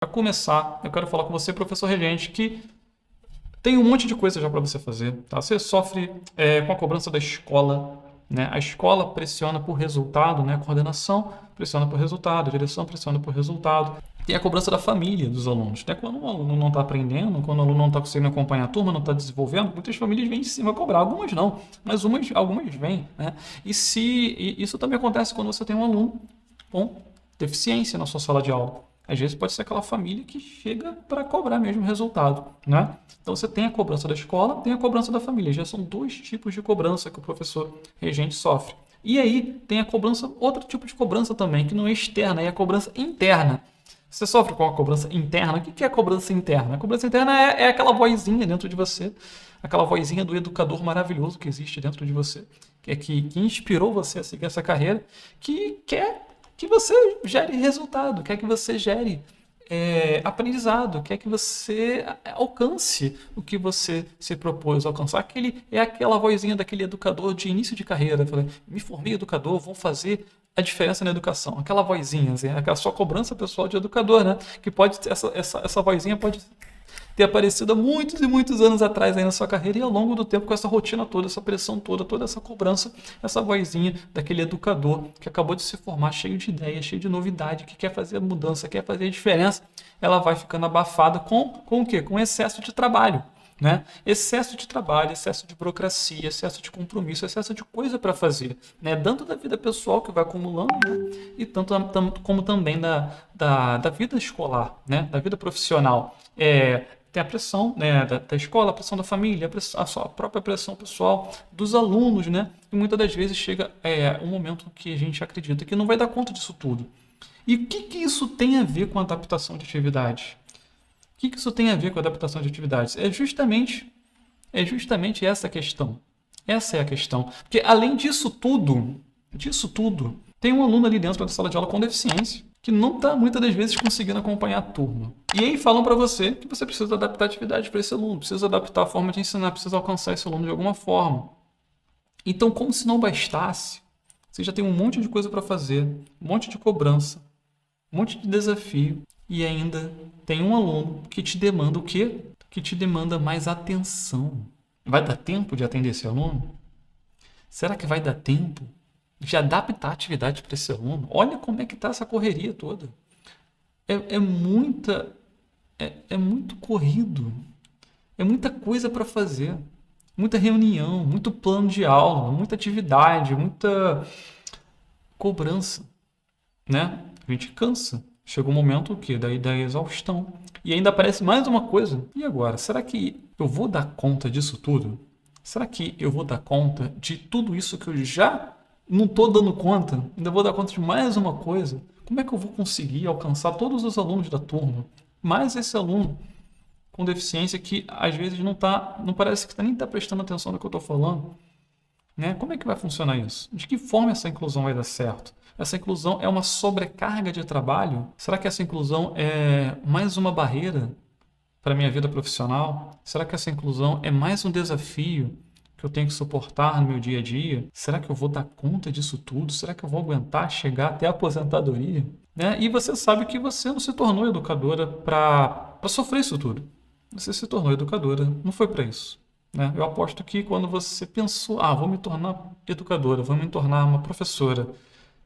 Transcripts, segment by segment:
Para começar, eu quero falar com você, professor regente, que tem um monte de coisa já para você fazer. Tá? Você sofre com a cobrança da escola, né? A escola pressiona por resultado, né? A coordenação pressiona por resultado, a direção pressiona por resultado. Tem a cobrança da família dos alunos, né? Quando o aluno não está aprendendo, quando o aluno não está conseguindo acompanhar a turma, não está desenvolvendo, muitas famílias vêm de cima cobrar. Algumas não, mas algumas vêm. Né? E isso também acontece quando você tem um aluno com deficiência na sua sala de aula. Às vezes pode ser aquela família que chega para cobrar mesmo o resultado, né? Então você tem a cobrança da escola, tem a cobrança da família. Já são dois tipos de cobrança que o professor regente sofre. E aí tem a cobrança, outro tipo de cobrança também, que não é externa, é a cobrança interna. Você sofre com a cobrança interna. O que é a cobrança interna? A cobrança interna é aquela vozinha dentro de você, aquela vozinha do educador maravilhoso que existe dentro de você, que inspirou você a seguir essa carreira, que quer que você gere resultado, quer que você gere aprendizado, quer que você alcance o que você se propôs alcançar. Aquela vozinha daquele educador de início de carreira. Me formei educador, vou fazer a diferença na educação. Aquela vozinha, assim, aquela sua cobrança pessoal de educador, né? Que pode essa vozinha pode ter aparecido há muitos e muitos anos atrás aí na sua carreira e ao longo do tempo com essa rotina toda, essa pressão toda, toda essa cobrança, essa vozinha daquele educador que acabou de se formar cheio de ideias, cheio de novidade, que quer fazer a mudança, quer fazer a diferença, ela vai ficando abafada com o quê? Com excesso de trabalho. Né? Excesso de trabalho, excesso de burocracia, excesso de compromisso, excesso de coisa para fazer, né? Tanto da vida pessoal que vai acumulando, né? E como também da vida escolar, né? Da vida profissional. Tem a pressão, né, da escola, a pressão da família, a sua própria pressão pessoal dos alunos, né? E muitas das vezes chega um momento que a gente acredita que não vai dar conta disso tudo. E o que isso tem a ver com a adaptação de atividades? O que isso tem a ver com a adaptação de atividades? É justamente essa a questão. Essa é a questão. Porque além disso tudo, tem um aluno ali dentro da sala de aula com deficiência que não está muitas das vezes conseguindo acompanhar a turma. E aí falam para você que você precisa adaptar a atividade para esse aluno, precisa adaptar a forma de ensinar, precisa alcançar esse aluno de alguma forma. Então, como se não bastasse, você já tem um monte de coisa para fazer, um monte de cobrança, um monte de desafio e ainda tem um aluno que te demanda o quê? Que te demanda mais atenção. Vai dar tempo de atender esse aluno? Será que vai dar tempo de adaptar a atividade para esse aluno? Olha como é que está essa correria toda. É muito corrido. É muita coisa para fazer. Muita reunião, muito plano de aula, muita atividade, muita cobrança, né? A gente cansa. Chega um momento que da exaustão. E ainda aparece mais uma coisa. E agora? Será que eu vou dar conta disso tudo? Será que eu vou dar conta de tudo isso que eu já não estou dando conta? Ainda vou dar conta de mais uma coisa? Como é que eu vou conseguir alcançar todos os alunos da turma? Mais esse aluno com deficiência que às vezes não parece que nem está prestando atenção no que eu estou falando. Né? Como é que vai funcionar isso? De que forma essa inclusão vai dar certo? Essa inclusão é uma sobrecarga de trabalho? Será que essa inclusão é mais uma barreira para a minha vida profissional? Será que essa inclusão é mais um desafio que eu tenho que suportar no meu dia a dia? Será que eu vou dar conta disso tudo? Será que eu vou aguentar chegar até a aposentadoria? Né? E você sabe que você não se tornou educadora para sofrer isso tudo. Você se tornou educadora, não foi para isso. Né? Eu aposto que quando você pensou, vou me tornar educadora, vou me tornar uma professora,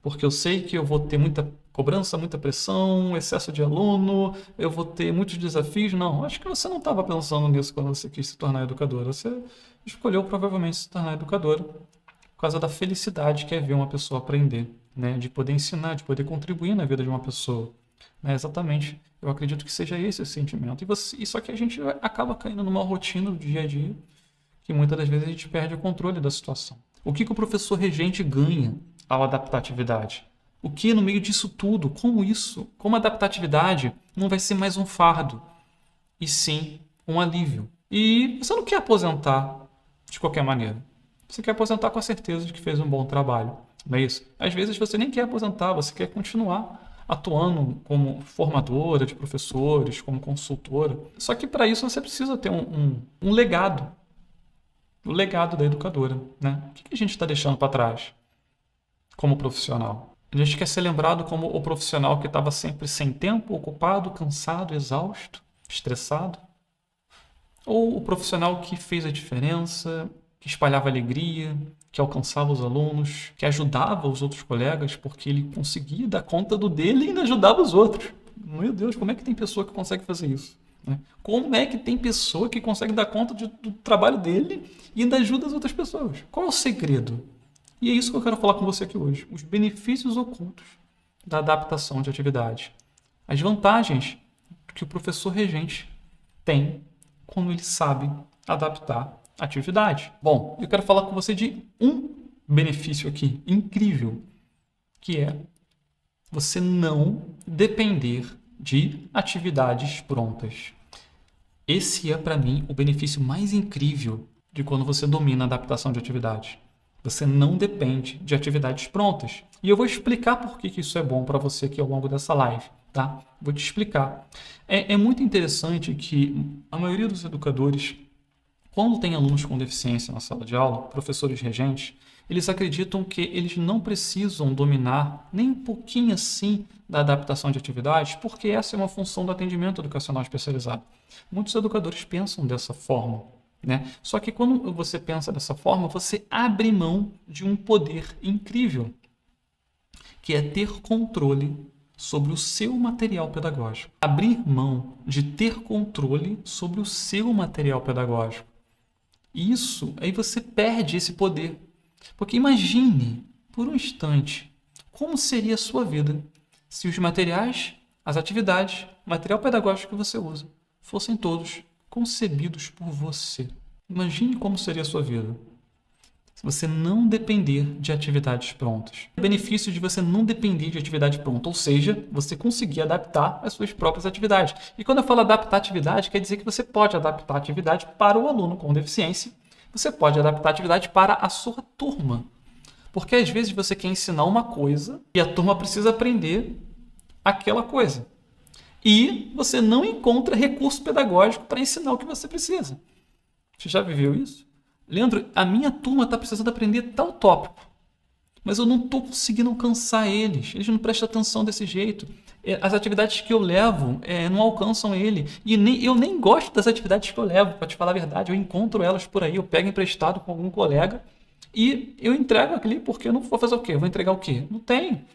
porque eu sei que eu vou ter muita cobrança, muita pressão, excesso de aluno, eu vou ter muitos desafios. Não, acho que você não estava pensando nisso quando você quis se tornar educadora. Você escolheu provavelmente se tornar educadora por causa da felicidade que é ver uma pessoa aprender, né? De poder ensinar, de poder contribuir na vida de uma pessoa. Né? Exatamente. Eu acredito que seja esse o sentimento. E só que a gente acaba caindo numa rotina do dia a dia que muitas das vezes a gente perde o controle da situação. O que o professor regente ganha ao adaptar a atividade? O que no meio disso tudo? Como adaptar a atividade não vai ser mais um fardo, e sim um alívio. E você não quer aposentar de qualquer maneira. Você quer aposentar com a certeza de que fez um bom trabalho. Não é isso? Às vezes você nem quer aposentar, você quer continuar atuando como formadora de professores, como consultora. Só que para isso você precisa ter um legado. O legado da educadora. Né? O que a gente está deixando para trás como profissional? A gente quer ser lembrado como o profissional que estava sempre sem tempo, ocupado, cansado, exausto, estressado. Ou o profissional que fez a diferença, que espalhava alegria, que alcançava os alunos, que ajudava os outros colegas, porque ele conseguia dar conta do dele e ainda ajudava os outros. Meu Deus, como é que tem pessoa que consegue fazer isso? Né? Como é que tem pessoa que consegue dar conta do trabalho dele e ainda ajuda as outras pessoas? Qual é o segredo? E é isso que eu quero falar com você aqui hoje. Os benefícios ocultos da adaptação de atividade. As vantagens que o professor regente tem quando ele sabe adaptar a atividade. Bom, eu quero falar com você de um benefício aqui incrível, que é você não depender de atividades prontas. Esse é, para mim, o benefício mais incrível de quando você domina a adaptação de atividades. Você não depende de atividades prontas. E eu vou explicar por que isso é bom para você aqui ao longo dessa live, tá? Vou te explicar. É muito interessante que a maioria dos educadores, quando tem alunos com deficiência na sala de aula, professores regentes, eles acreditam que eles não precisam dominar nem um pouquinho assim da adaptação de atividades, porque essa é uma função do atendimento educacional especializado. Muitos educadores pensam dessa forma, né? Só que quando você pensa dessa forma, você abre mão de um poder incrível, que é ter controle sobre o seu material pedagógico. Abrir mão de ter controle sobre o seu material pedagógico. Isso, aí você perde esse poder. Porque imagine, por um instante, como seria a sua vida se os materiais, as atividades, o material pedagógico que você usa, fossem todos concebidos por você. Imagine como seria a sua vida se você não depender de atividades prontas. O benefício de você não depender de atividade pronta, ou seja, você conseguir adaptar as suas próprias atividades. E quando eu falo adaptar atividade, quer dizer que você pode adaptar a atividade para o aluno com deficiência, você pode adaptar a atividade para a sua turma. Porque às vezes você quer ensinar uma coisa e a turma precisa aprender aquela coisa. E você não encontra recurso pedagógico para ensinar o que você precisa. Você já viveu isso? Leandro, a minha turma está precisando aprender tal tópico, mas eu não estou conseguindo alcançar eles. Eles não prestam atenção desse jeito. As atividades que eu levo não alcançam ele. E eu nem gosto das atividades que eu levo, para te falar a verdade. Eu encontro elas por aí, eu pego emprestado com algum colega e eu entrego aquele, porque eu não vou fazer o quê? Eu vou entregar o quê? Não tem.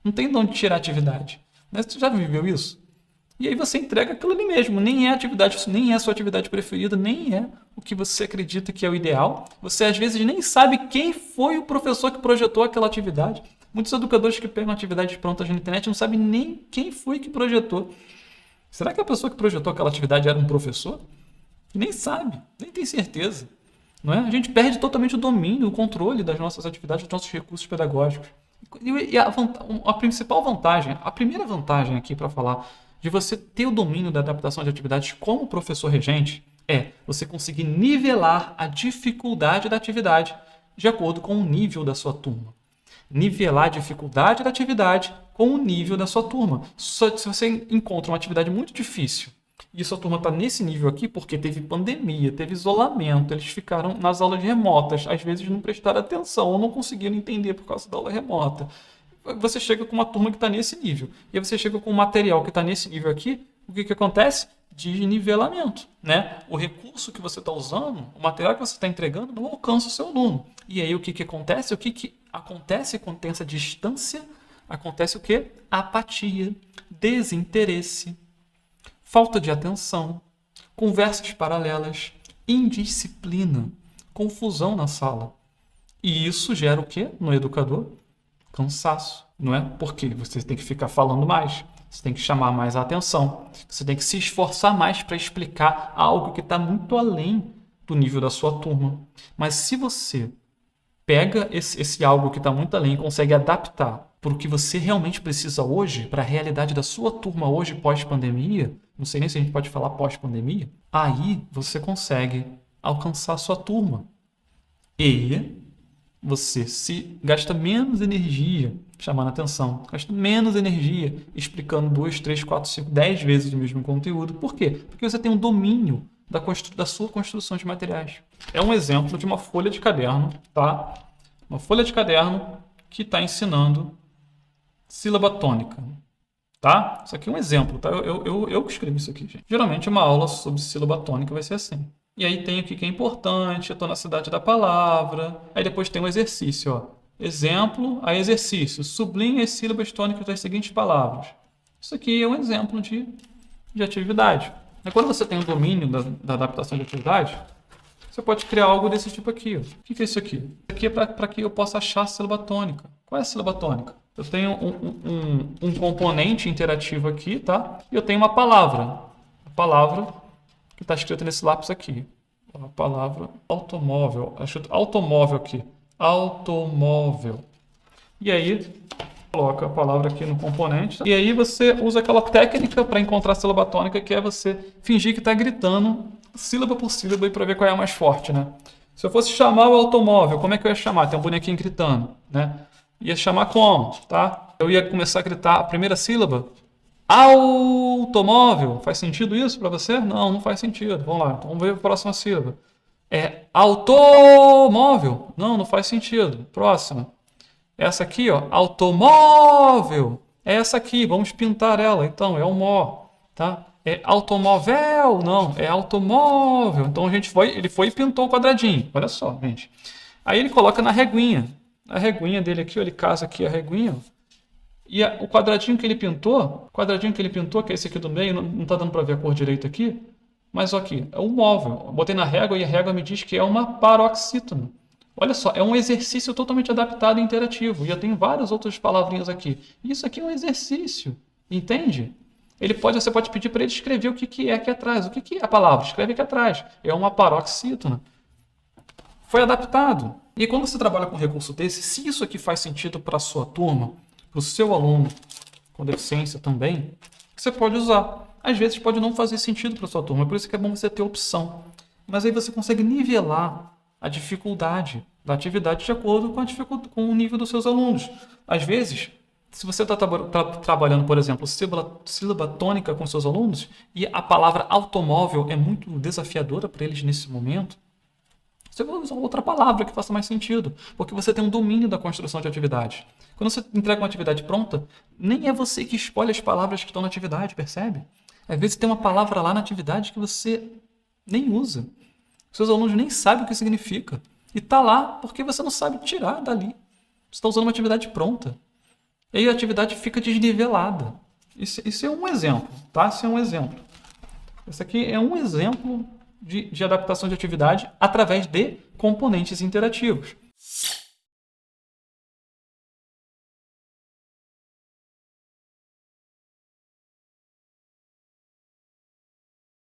Não tem de onde tirar a atividade. Mas você já viveu isso? E aí você entrega aquilo ali mesmo. Nem é atividade, nem é a sua atividade preferida, nem é o que você acredita que é o ideal. Você às vezes nem sabe quem foi o professor que projetou aquela atividade. Muitos educadores que pegam atividades prontas na internet não sabem nem quem foi que projetou. Será que a pessoa que projetou aquela atividade era um professor? Nem sabe, nem tem certeza. Não é? A gente perde totalmente o domínio, o controle das nossas atividades, dos nossos recursos pedagógicos. E a principal vantagem, a primeira vantagem aqui para falar de você ter o domínio da adaptação de atividades como professor regente é você conseguir nivelar a dificuldade da atividade de acordo com o nível da sua turma. Nivelar a dificuldade da atividade com o nível da sua turma. Só se você encontra uma atividade muito difícil e a sua turma está nesse nível aqui porque teve pandemia, teve isolamento, eles ficaram nas aulas remotas, às vezes não prestaram atenção ou não conseguiram entender por causa da aula remota. Você chega com uma turma que está nesse nível. E aí você chega com um material que está nesse nível aqui, o que acontece? Desnivelamento, né? O recurso que você está usando, o material que você está entregando, não alcança o seu aluno. E aí o que acontece? O que acontece quando tem essa distância? Acontece o quê? Apatia, desinteresse, falta de atenção, conversas paralelas, indisciplina, confusão na sala. E isso gera o quê no educador? Cansaço, não é? Porque você tem que ficar falando mais, você tem que chamar mais a atenção, você tem que se esforçar mais para explicar algo que está muito além do nível da sua turma. Mas se você pega esse algo que está muito além e consegue adaptar para o que você realmente precisa hoje, para a realidade da sua turma hoje pós-pandemia, não sei nem se a gente pode falar pós-pandemia, aí você consegue alcançar a sua turma. E você se gasta menos energia chamando atenção, gasta menos energia explicando 2, 3, 4, 5, 10 vezes o mesmo conteúdo. Por quê? Porque você tem um domínio da sua construção de materiais. É um exemplo de uma folha de caderno, tá? Uma folha de caderno que está ensinando sílaba tônica. Tá? Isso aqui é um exemplo, tá? Eu que escrevi isso aqui, gente. Geralmente uma aula sobre sílaba tônica vai ser assim. E aí tem o que é importante, a tonacidade da palavra. Aí depois tem um exercício, ó. Exemplo a exercício. Sublinhe as sílabas tônicas das seguintes palavras. Isso aqui é um exemplo de atividade. E quando você tem o domínio da adaptação de atividade, você pode criar algo desse tipo aqui. Ó. O que é isso aqui? Isso aqui é para que eu possa achar a sílaba tônica. Qual é a sílaba tônica? Eu tenho um componente interativo aqui, tá? E eu tenho uma palavra. A palavra que está escrita nesse lápis aqui. A palavra automóvel. Está escrito automóvel aqui. Automóvel. E aí, coloca a palavra aqui no componente. E aí você usa aquela técnica para encontrar a sílaba tônica, que é você fingir que está gritando sílaba por sílaba para ver qual é a mais forte, né? Se eu fosse chamar o automóvel, como é que eu ia chamar? Tem um bonequinho gritando, né? Ia chamar como, tá? Eu ia começar a gritar a primeira sílaba. Automóvel. Faz sentido isso para você? Não, não faz sentido. Vamos lá, então vamos ver a próxima sílaba. É automóvel. Não, não faz sentido. Próxima. Essa aqui, ó, automóvel. É essa aqui, vamos pintar ela. Então, é o mó, tá? É automóvel. Não, é automóvel. Então, ele foi e pintou o quadradinho. Olha só, gente. Aí ele coloca na reguinha. A reguinha dele aqui, ó, ele casa aqui a reguinha, ó. E o quadradinho que ele pintou, que é esse aqui do meio, não está dando para ver a cor direita aqui, mas ó, aqui, é um móvel. Eu botei na régua e a régua me diz que é uma paroxítona. Olha só, é um exercício totalmente adaptado e interativo. E eu tenho várias outras palavrinhas aqui. Isso aqui é um exercício, entende? Você pode pedir para ele escrever o que é aqui atrás. O que é a palavra? Escreve aqui atrás. É uma paroxítona. Foi adaptado. E quando você trabalha com um recurso desse, se isso aqui faz sentido para a sua turma, para o seu aluno com deficiência também, você pode usar. Às vezes pode não fazer sentido para a sua turma, por isso que é bom você ter opção. Mas aí você consegue nivelar a dificuldade da atividade de acordo com o nível dos seus alunos. Às vezes, se você está trabalhando, por exemplo, sílaba tônica com seus alunos e a palavra automóvel é muito desafiadora para eles nesse momento, você vai usar outra palavra que faça mais sentido, porque você tem um domínio da construção de atividade. Quando você entrega uma atividade pronta, nem é você que escolhe as palavras que estão na atividade, percebe? Às vezes tem uma palavra lá na atividade que você nem usa. Seus alunos nem sabem o que significa. E está lá porque você não sabe tirar dali. Você está usando uma atividade pronta. E aí a atividade fica desnivelada. Isso é um exemplo, tá? Isso é um exemplo. Esse aqui é um exemplo de adaptação de atividade através de componentes interativos.